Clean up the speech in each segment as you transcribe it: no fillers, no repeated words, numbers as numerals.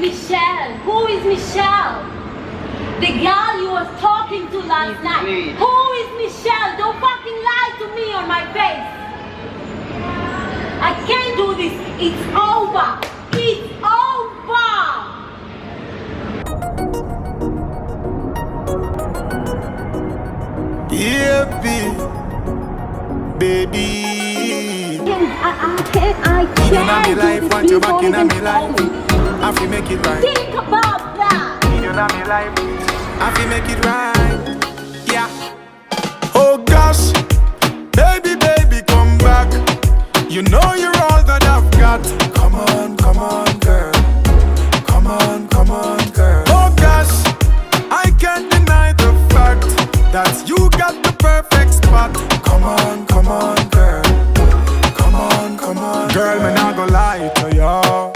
Michelle? Who is Michelle? The girl you was talking to last night. Who is Michelle? Don't fucking lie to me on my face. I can't do this. It's over. It's over. Yeah, baby. I can't. In my life, want you back in my life. I feel make it right. Think about that. In my life, I feel make it right. Yeah. Oh gosh, baby, baby, come back. You know you're all that I've got. Come on, girl. Come on, girl. Oh gosh, I can't deny the fact that you got the perfect spot. Come on, girl. Come on, girl, me not gonna lie to ya.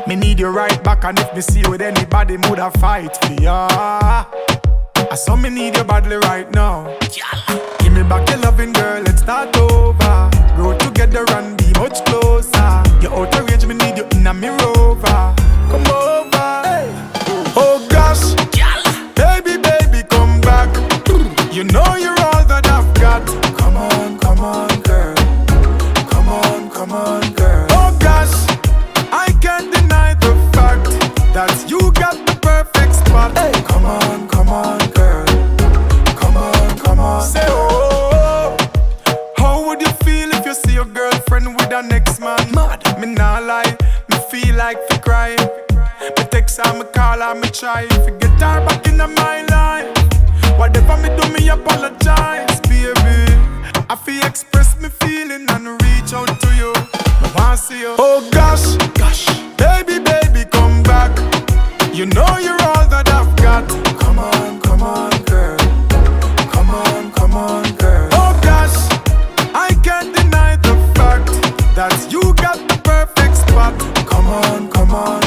Me need you right back, and if me see you with anybody, woulda fight for ya. I saw me need you badly right now. Give me back your loving, girl, let's start over. Grow together and be much closer. You're out of range, me need you in a me rover. Come over, hey. Oh gosh, baby, baby, come back. You know you're all that I've got. Come on, girl. Come on, girl. Oh gosh, I can't deny the fact that you got the perfect spot. Hey. Come on, girl. Come on. Say oh, how would you feel if you see your girlfriend with her next man? Mad. Me nah lie, me feel like to cry. Me text her, me call her, me try. Forget her back in my life. Whatever me do, me apologize, baby. I feel express me feeling and reach out to you. I wanna see you. Oh gosh, baby, baby, come back. You know you're all that I've got. Come on, girl. Come on, girl. Oh gosh, I can't deny the fact that you got the perfect spot. Come on,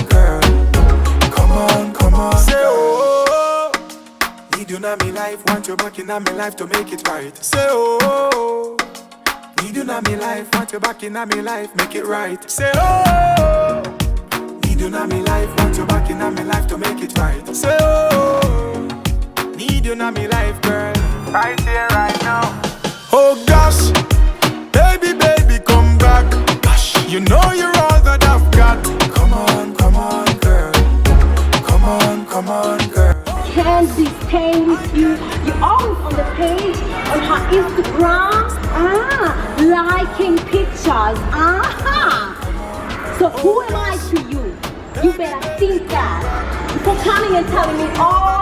girl. Come on. Say oh, need you in my life, want you back in my life to make it right. Say oh, need you in my life, want you back in my life, make it right. Say oh, need you in my life, want you back in my life to make it right. Say oh, need you in my life, girl, right here, right now. Oh gosh, baby, baby, come back. Gosh, you know you're all that I've got. Come on, girl. Come on, girl. Can't be staying with you. You're always on the page on her Instagram. Liking pictures. So who am I to you? You better think that before coming and telling me all